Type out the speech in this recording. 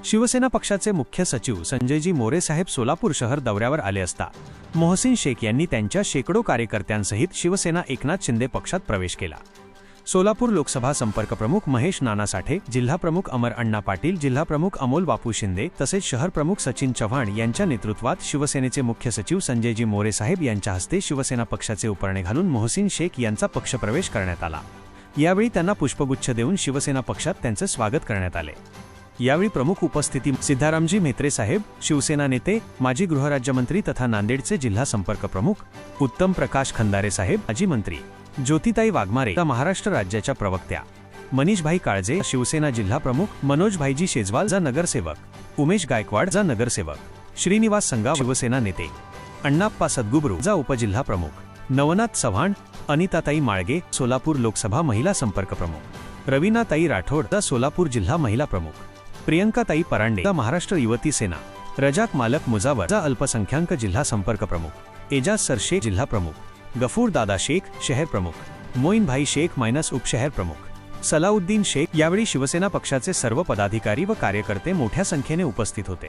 शिवसेना पक्षाचे मुख्य सचिव संजयजी मोरे साहेब सोलापूर शहर दौऱ्यावर आले असता मोहसिन शेख यांनी त्यांच्या शेकडो कार्यकर्त्यांसहित शिवसेना एकनाथ शिंदे पक्षात प्रवेश केला। सोलापूर लोकसभा संपर्क प्रमुख महेश नाना साठे, जिल्हा प्रमुख अमर अण्णा पाटील, जिल्हा प्रमुख अमोल बापू शिंदे तसेच शहर प्रमुख सचिन चव्हाण यांच्या नेतृत्वात शिवसेनेचे मुख्य सचिव संजयजी मोरे साहेब यांच्या हस्ते शिवसेना पक्षाचे उपरणे घालून मोहसिन शेख यांचा पक्षप्रवेश करण्यात आला। यावेळी त्यांना पुष्पगुच्छ देऊन शिवसेना पक्षात त्यांचे स्वागत करण्यात आले। यावेळी प्रमुख उपस्थिती सिद्धारामजी म्हेत्रे साहेब, शिवसेना नेते, माजी गृहराज्यमंत्री तथा नांदेडचे जिल्हा संपर्क प्रमुख उत्तम प्रकाश खंदारे साहेब, माजी मंत्री ज्योतिताई वाघमारे, महाराष्ट्र राज्याच्या प्रवक्त्या मनीषभाई काळजे, शिवसेना जिल्हा प्रमुख मनोजभाईजी शेजवाल जा नगरसेवक, उमेश गायकवाड जा नगरसेवक, श्रीनिवास संगा शिवसेना नेते, अण्णाप्पा सदगुब्रू जा उपजिल्हा प्रमुख, नवनाथ चव्हाण, अनिताताई माळगे सोलापूर लोकसभा महिला संपर्क प्रमुख, रवीनाताई राठोड जा सोलापूर जिल्हा महिला प्रमुख, प्रियंकाताई परांडे जा महाराष्ट्र युवती सेना, रजाक मालक मुजावर जा अल्पसंख्याक जिल्हा संपर्क प्रमुख, एजाज सरशेख जिल्हा प्रमुख, गफूर दादा शेख शहर प्रमुख, मोइन भाई शेख मायनस उपशहर प्रमुख, सलाउद्दीन शेख। यावेळी शिवसेना पक्षाचे सर्व पदाधिकारी व कार्यकर्ते मोठ्या संख्येने उपस्थित होते।